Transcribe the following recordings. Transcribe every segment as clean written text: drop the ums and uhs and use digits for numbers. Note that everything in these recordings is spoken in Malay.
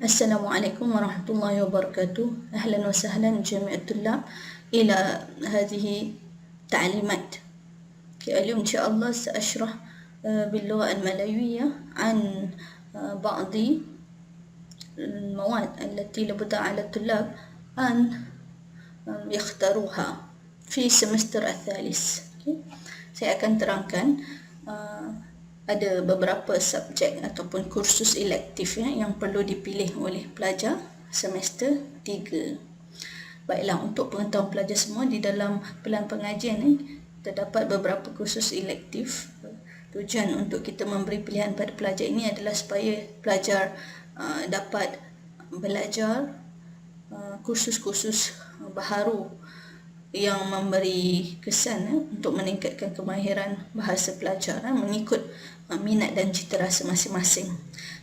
Assalamualaikum warahmatullahi wabarakatuh. أهلا وسهلا جميع الطلاب إلى هذه تعليمات. اليوم إن شاء الله سأشرح باللغة الملوية عن بعض المواد التي لابد على الطلاب أن يختاروها في semester الثالث. Saya akan terangkan ada beberapa subjek ataupun kursus elektif yang perlu dipilih oleh pelajar semester 3. Baiklah, untuk pengetahuan pelajar semua, di dalam pelan pengajian terdapat beberapa kursus elektif. Tujuan untuk kita memberi pilihan pada pelajar ini adalah supaya pelajar dapat belajar kursus-kursus baharu yang memberi kesan untuk meningkatkan kemahiran bahasa pelajar mengikut minat dan cita rasa masing-masing.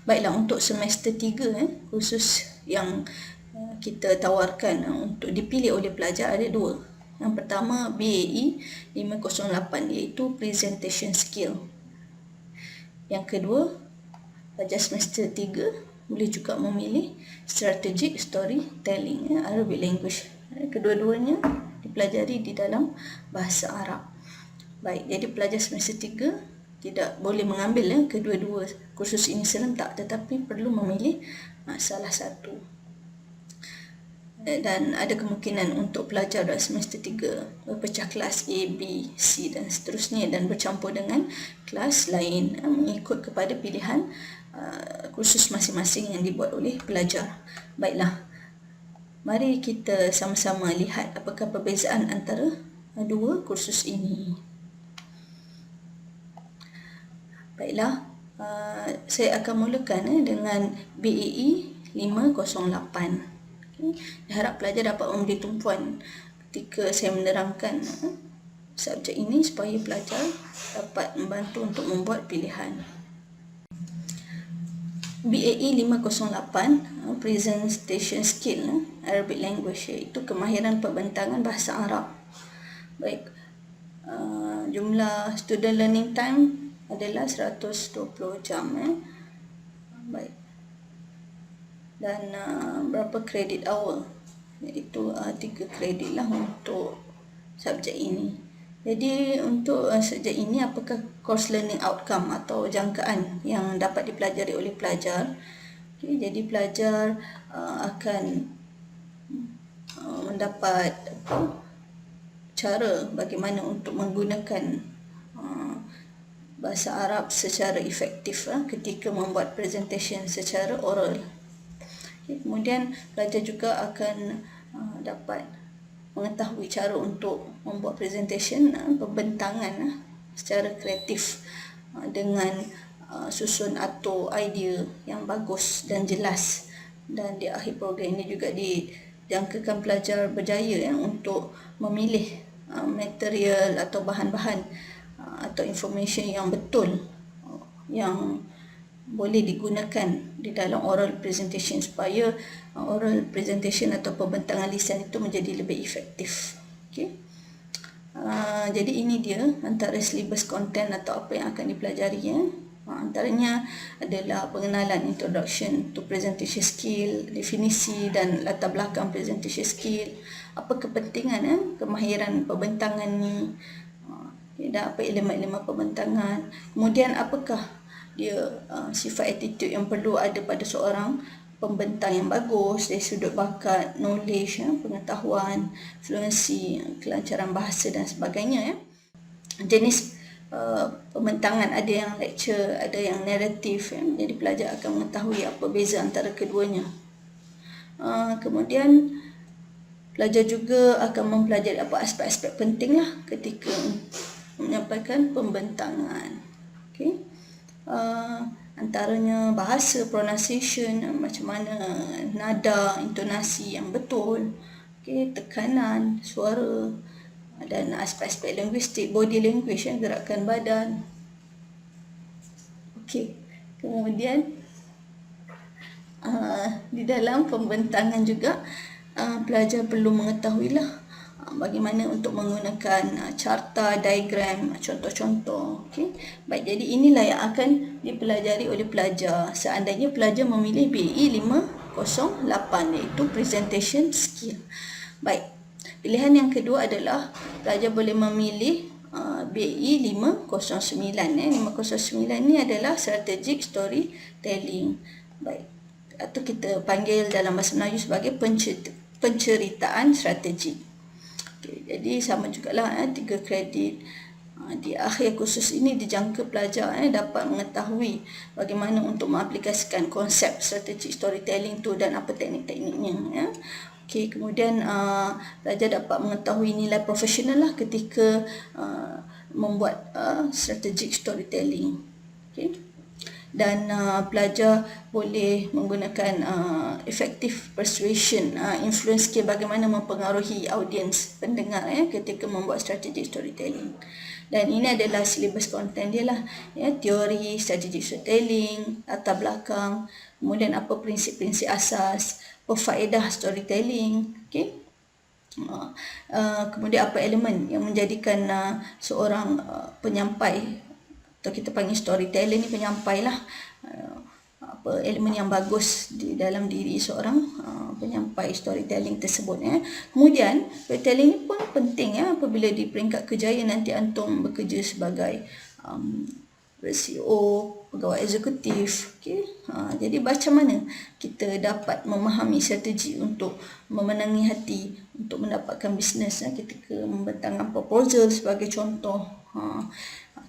Baiklah, untuk semester 3 kursus yang kita tawarkan untuk dipilih oleh pelajar ada dua. Yang pertama BAE 508 iaitu Presentation Skill. Yang kedua, pelajar semester 3 boleh juga memilih Strategic Storytelling, Arabic Language. Kedua-duanya dipelajari di dalam bahasa Arab. Baik, jadi pelajar semester 3 tidak boleh mengambil kedua-dua kursus ini serentak, tetapi perlu memilih salah satu. Dan ada kemungkinan untuk pelajar dalam semester 3 berpecah kelas A, B, C dan seterusnya, dan bercampur dengan kelas lain mengikut kepada pilihan kursus masing-masing yang dibuat oleh pelajar. Baiklah, mari kita sama-sama lihat apakah perbezaan antara dua kursus ini. Baiklah, saya akan mulakan dengan BAE 508. Harap pelajar dapat memberi tumpuan ketika saya menerangkan subjek ini supaya pelajar dapat membantu untuk membuat pilihan. BAE 508 Presentation Skill, Arabic Language, iaitu kemahiran perbentangan bahasa Arab. Baik, jumlah student learning time adalah 120 jam. Baik, dan berapa kredit hour, iaitu 3 kredit lah untuk subjek ini. Jadi untuk subjek ini, apakah course learning outcome atau jangkaan yang dapat dipelajari oleh pelajar? Jadi pelajar akan mendapat cara bagaimana untuk menggunakan bahasa Arab secara efektif ketika membuat presentation secara oral. Kemudian pelajar juga akan dapat mengetahui cara untuk membuat presentation pembentangan secara kreatif dengan susun atau idea yang bagus dan jelas. Dan di akhir program ini juga dijangkakan pelajar berjaya untuk memilih material atau bahan-bahan atau information yang betul yang boleh digunakan di dalam oral presentation supaya oral presentation atau pembentangan lisan itu menjadi lebih efektif. Jadi ini dia antara syllabus content atau apa yang akan dipelajari. Antaranya adalah pengenalan, introduction to presentation skill, definisi dan latar belakang presentation skill, apa kepentingan kemahiran pembentangan ni, dan apa elemen-elemen pembentangan, kemudian apakah dia sifat attitude yang perlu ada pada seorang pembentang yang bagus dari sudut bakat, knowledge, pengetahuan, fluency, kelancaran bahasa dan sebagainya. Jenis pembentangan, ada yang lecture, ada yang narrative, jadi pelajar akan mengetahui apa beza antara keduanya. Kemudian pelajar juga akan mempelajari apa aspek-aspek penting ketika menyampaikan pembentangan. Antaranya bahasa, pronunciation, macam mana nada, intonasi yang betul, tekanan suara, dan aspek-aspek linguistik, body language, gerakan badan. Kemudian di dalam pembentangan juga pelajar perlu mengetahuilah bagaimana untuk menggunakan carta, diagram, contoh-contoh. Baik, jadi inilah yang akan dipelajari oleh pelajar seandainya pelajar memilih BAE iaitu presentation skill. Baik, pilihan yang kedua adalah pelajar boleh memilih BE 509. 509 ni adalah strategic storytelling. Baik, atau kita panggil dalam bahasa Melayu sebagai penceritaan strategi. Okay, jadi sama jugalah 3 kredit. Di akhir kursus ini dijangka pelajar dapat mengetahui bagaimana untuk mengaplikasikan konsep strategic storytelling tu dan apa teknik-tekniknya. Okay, kemudian pelajar dapat mengetahui nilai profesional lah ketika membuat strategic storytelling. Okay. Dan pelajar boleh menggunakan effective persuasion, influence skill, bagaimana mempengaruhi audiens pendengar ketika membuat strategic storytelling. Dan ini adalah silibus konten dia lah, teori strategic storytelling, latar belakang, kemudian apa prinsip-prinsip asas, faedah storytelling, okay? Kemudian apa elemen yang menjadikan seorang penyampai, atau kita panggil storyteller ni penyampai lah, apa elemen yang bagus di dalam diri seorang penyampai storytelling tersebut. Kemudian storytelling ni pun penting apabila di peringkat kejayaan nanti antum bekerja sebagai CEO, pegawai eksekutif. Okay? Jadi macam mana kita dapat memahami strategi untuk memenangi hati, untuk mendapatkan bisnes ketika membentangkan proposal sebagai contoh.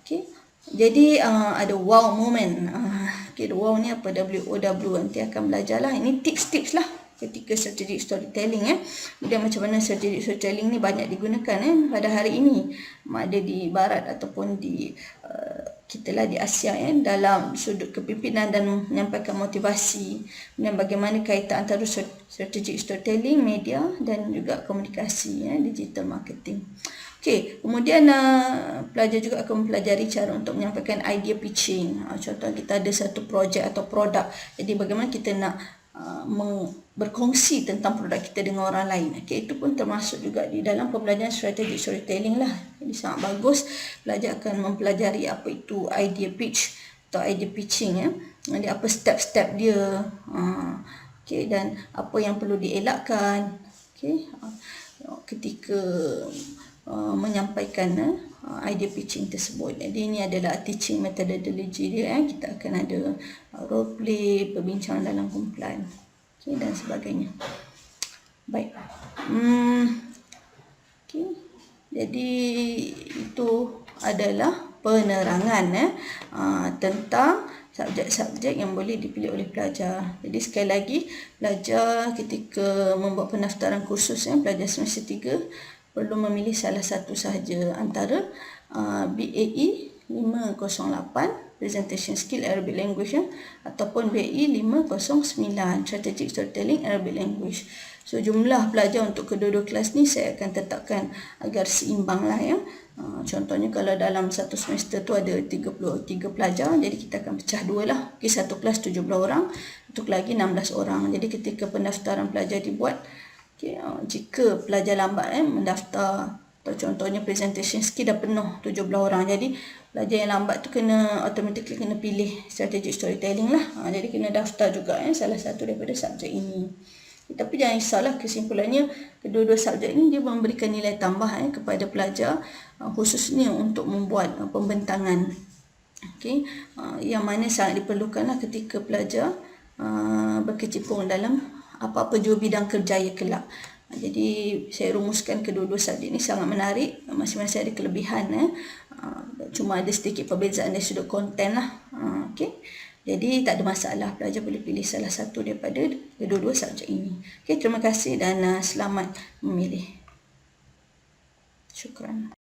Okay? Jadi ada wow moment. Okay, wow ni apa? WOW, nanti akan belajar lah. Ini tips-tips lah ketika strategic storytelling. Kemudian macam mana strategic storytelling ni banyak digunakan pada hari ini, ada di barat ataupun di kita lah di Asia dalam sudut kepimpinan dan menyampaikan motivasi. Kemudian bagaimana kaitan antara strategic storytelling, media dan juga komunikasi, digital marketing. Okey, kemudian pelajar juga akan mempelajari cara untuk menyampaikan idea pitching. Contoh kita ada satu projek atau produk. Jadi bagaimana kita nak berkongsi tentang produk kita dengan orang lain. Okey, itu pun termasuk juga di dalam pembelajaran strategic storytelling lah. Jadi sangat bagus pelajar akan mempelajari apa itu idea pitch atau idea pitching. Jadi apa step-step dia. Okey, dan apa yang perlu dielakkan. Okey, ketika menyampaikan idea pitching tersebut. Jadi ini adalah teaching methodology dia. Kita akan ada role play, perbincangan dalam kumpulan, okay, dan sebagainya. Baik. Okay. Jadi itu adalah penerangan tentang subjek-subjek yang boleh dipilih oleh pelajar. Jadi sekali lagi, pelajar ketika membuat pendaftaran kursus pelajar semester 3 perlu memilih salah satu sahaja antara BAE 508 Presentation Skill Arabic Language ataupun BAE 509 Strategic Storytelling Arabic Language. So jumlah pelajar untuk kedua-dua kelas ni saya akan tetapkan agar seimbang lah contohnya kalau dalam satu semester tu ada 33 pelajar, jadi kita akan pecah dua lah. Okay, satu kelas 17 orang, satu lagi 16 orang. Jadi ketika pendaftaran pelajar dibuat, okay, jika pelajar lambat mendaftar, atau contohnya presentation skill dah penuh 17 orang, jadi pelajar yang lambat tu kena automatically kena pilih strategic storytelling lah. Jadi kena daftar juga salah satu daripada subjek ini. Tapi jangan risaulah, kesimpulannya kedua-dua subjek ini dia memberikan nilai tambah kepada pelajar, khususnya untuk membuat pembentangan. Okay, yang mana sangat diperlukanlah ketika pelajar berkecimpung dalam apa-apa jua bidang kerjaya kelak. Jadi saya rumuskan kedua-dua subjek ini sangat menarik, masing-masing ada kelebihan, cuma ada sedikit perbezaan dari sudut konten lah. Okay. Jadi tak ada masalah, pelajar boleh pilih salah satu daripada kedua-dua subjek ini. Okay, terima kasih dan selamat memilih. Syukran.